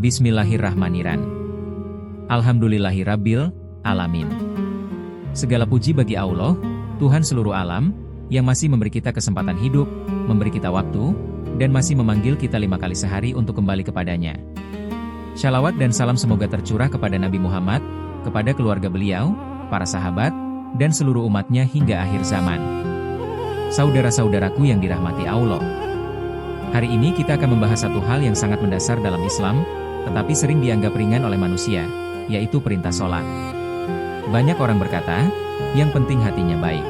Bismillahirrahmanirrahim. Alhamdulillahirabbil alamin. Segala puji bagi Allah, Tuhan seluruh alam, yang masih memberi kita kesempatan hidup, memberi kita waktu, dan masih memanggil kita 5 kali sehari untuk kembali kepadanya. Shalawat dan salam semoga tercurah kepada Nabi Muhammad, kepada keluarga beliau, para sahabat, dan seluruh umatnya hingga akhir zaman. Saudara-saudaraku yang dirahmati Allah. Hari ini kita akan membahas satu hal yang sangat mendasar dalam Islam, tetapi sering dianggap ringan oleh manusia, yaitu perintah sholat. Banyak orang berkata, yang penting hatinya baik.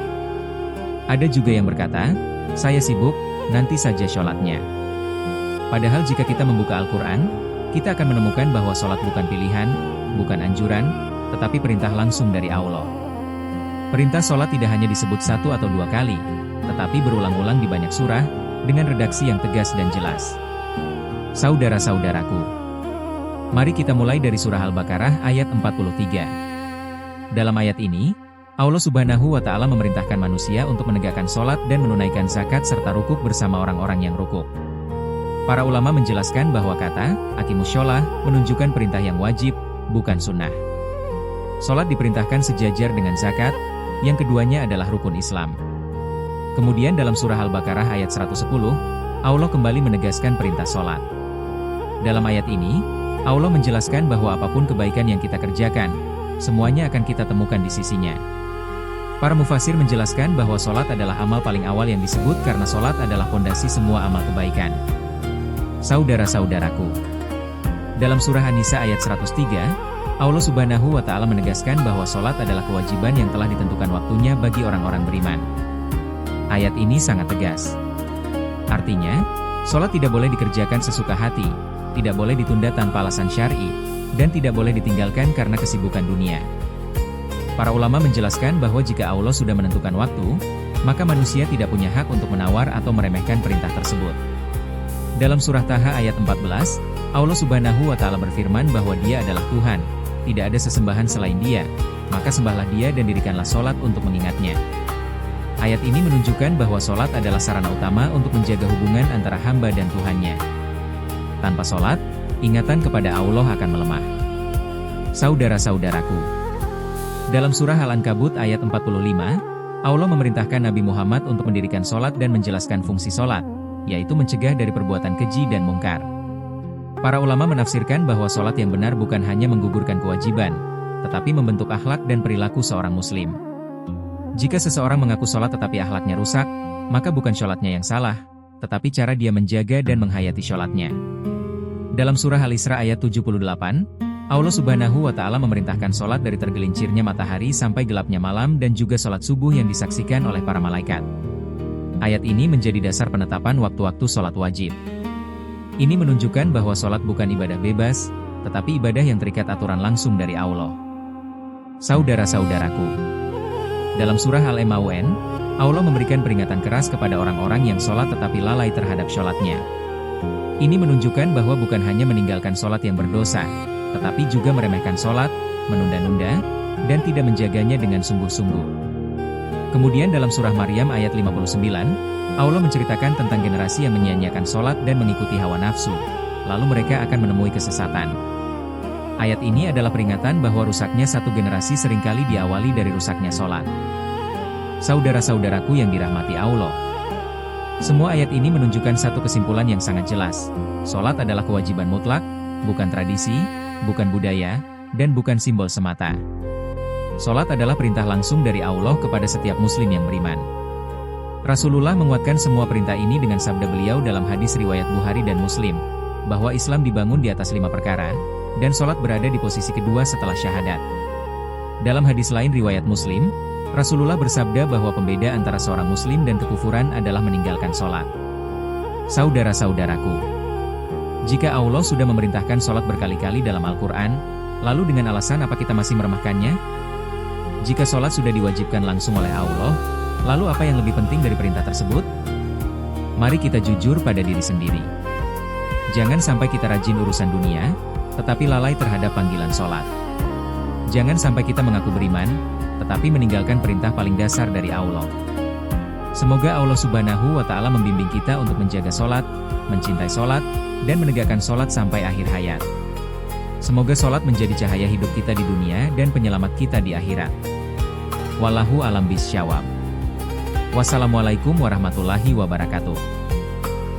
Ada juga yang berkata, saya sibuk, nanti saja sholatnya. Padahal jika kita membuka Al-Quran, kita akan menemukan bahwa sholat bukan pilihan, bukan anjuran, tetapi perintah langsung dari Allah. Perintah sholat tidak hanya disebut 1 atau 2 kali, tetapi berulang-ulang di banyak surah, dengan redaksi yang tegas dan jelas. Saudara-saudaraku, mari kita mulai dari surah Al-Baqarah ayat 43. Dalam ayat ini, Allah Subhanahu wa Ta'ala memerintahkan manusia untuk menegakkan sholat dan menunaikan zakat serta rukuk bersama orang-orang yang rukuk. Para ulama menjelaskan bahwa kata aqimus sholah menunjukkan perintah yang wajib, bukan sunnah. Sholat diperintahkan sejajar dengan zakat, yang keduanya adalah rukun Islam. Kemudian dalam surah Al-Baqarah ayat 110, Allah kembali menegaskan perintah sholat. Dalam ayat ini, Allah menjelaskan bahwa apapun kebaikan yang kita kerjakan, semuanya akan kita temukan di sisinya. Para mufasir menjelaskan bahwa sholat adalah amal paling awal yang disebut karena sholat adalah fondasi semua amal kebaikan. Saudara-saudaraku, dalam surah An-Nisa ayat 103, Allah Subhanahu wa Ta'ala menegaskan bahwa sholat adalah kewajiban yang telah ditentukan waktunya bagi orang-orang beriman. Ayat ini sangat tegas. Artinya, sholat tidak boleh dikerjakan sesuka hati, tidak boleh ditunda tanpa alasan syar'i, dan tidak boleh ditinggalkan karena kesibukan dunia. Para ulama menjelaskan bahwa jika Allah sudah menentukan waktu, maka manusia tidak punya hak untuk menawar atau meremehkan perintah tersebut. Dalam surah Taha ayat 14, Allah Subhanahu wa Ta'ala berfirman bahwa Dia adalah Tuhan, tidak ada sesembahan selain Dia, maka sembahlah Dia dan dirikanlah sholat untuk mengingatnya. Ayat ini menunjukkan bahwa sholat adalah sarana utama untuk menjaga hubungan antara hamba dan Tuhannya. Tanpa sholat, ingatan kepada Allah akan melemah. Saudara-saudaraku, dalam surah Al-Ankabut ayat 45, Allah memerintahkan Nabi Muhammad untuk mendirikan sholat dan menjelaskan fungsi sholat, yaitu mencegah dari perbuatan keji dan mungkar. Para ulama menafsirkan bahwa sholat yang benar bukan hanya menggugurkan kewajiban, tetapi membentuk akhlak dan perilaku seorang muslim. Jika seseorang mengaku sholat tetapi akhlaknya rusak, maka bukan sholatnya yang salah, tetapi cara dia menjaga dan menghayati sholatnya. Dalam surah Al-Isra ayat 78, Allah Subhanahu wa Ta'ala memerintahkan sholat dari tergelincirnya matahari sampai gelapnya malam dan juga sholat subuh yang disaksikan oleh para malaikat. Ayat ini menjadi dasar penetapan waktu-waktu sholat wajib. Ini menunjukkan bahwa sholat bukan ibadah bebas, tetapi ibadah yang terikat aturan langsung dari Allah. Saudara-saudaraku, dalam surah Al-Maun, Allah memberikan peringatan keras kepada orang-orang yang sholat tetapi lalai terhadap sholatnya. Ini menunjukkan bahwa bukan hanya meninggalkan sholat yang berdosa, tetapi juga meremehkan sholat, menunda-nunda, dan tidak menjaganya dengan sungguh-sungguh. Kemudian dalam surah Maryam ayat 59, Allah menceritakan tentang generasi yang menyia-nyiakan sholat dan mengikuti hawa nafsu, lalu mereka akan menemui kesesatan. Ayat ini adalah peringatan bahwa rusaknya satu generasi seringkali diawali dari rusaknya sholat. Saudara-saudaraku yang dirahmati Allah, semua ayat ini menunjukkan satu kesimpulan yang sangat jelas. Sholat adalah kewajiban mutlak, bukan tradisi, bukan budaya, dan bukan simbol semata. Sholat adalah perintah langsung dari Allah kepada setiap muslim yang beriman. Rasulullah menguatkan semua perintah ini dengan sabda beliau dalam hadis riwayat Bukhari dan Muslim, bahwa Islam dibangun di atas 5 perkara, dan sholat berada di posisi kedua setelah syahadat. Dalam hadis lain riwayat Muslim, Rasulullah bersabda bahwa pembeda antara seorang muslim dan kekufuran adalah meninggalkan sholat. Saudara-saudaraku, jika Allah sudah memerintahkan sholat berkali-kali dalam Al-Quran, lalu dengan alasan apa kita masih meremehkannya? Jika sholat sudah diwajibkan langsung oleh Allah, lalu apa yang lebih penting dari perintah tersebut? Mari kita jujur pada diri sendiri. Jangan sampai kita rajin urusan dunia, tetapi lalai terhadap panggilan sholat. Jangan sampai kita mengaku beriman, tetapi meninggalkan perintah paling dasar dari Allah. Semoga Allah Subhanahu wa Ta'ala membimbing kita untuk menjaga sholat, mencintai sholat, dan menegakkan sholat sampai akhir hayat. Semoga sholat menjadi cahaya hidup kita di dunia dan penyelamat kita di akhirat. Wallahu a'lam bishawab. Wassalamualaikum warahmatullahi wabarakatuh.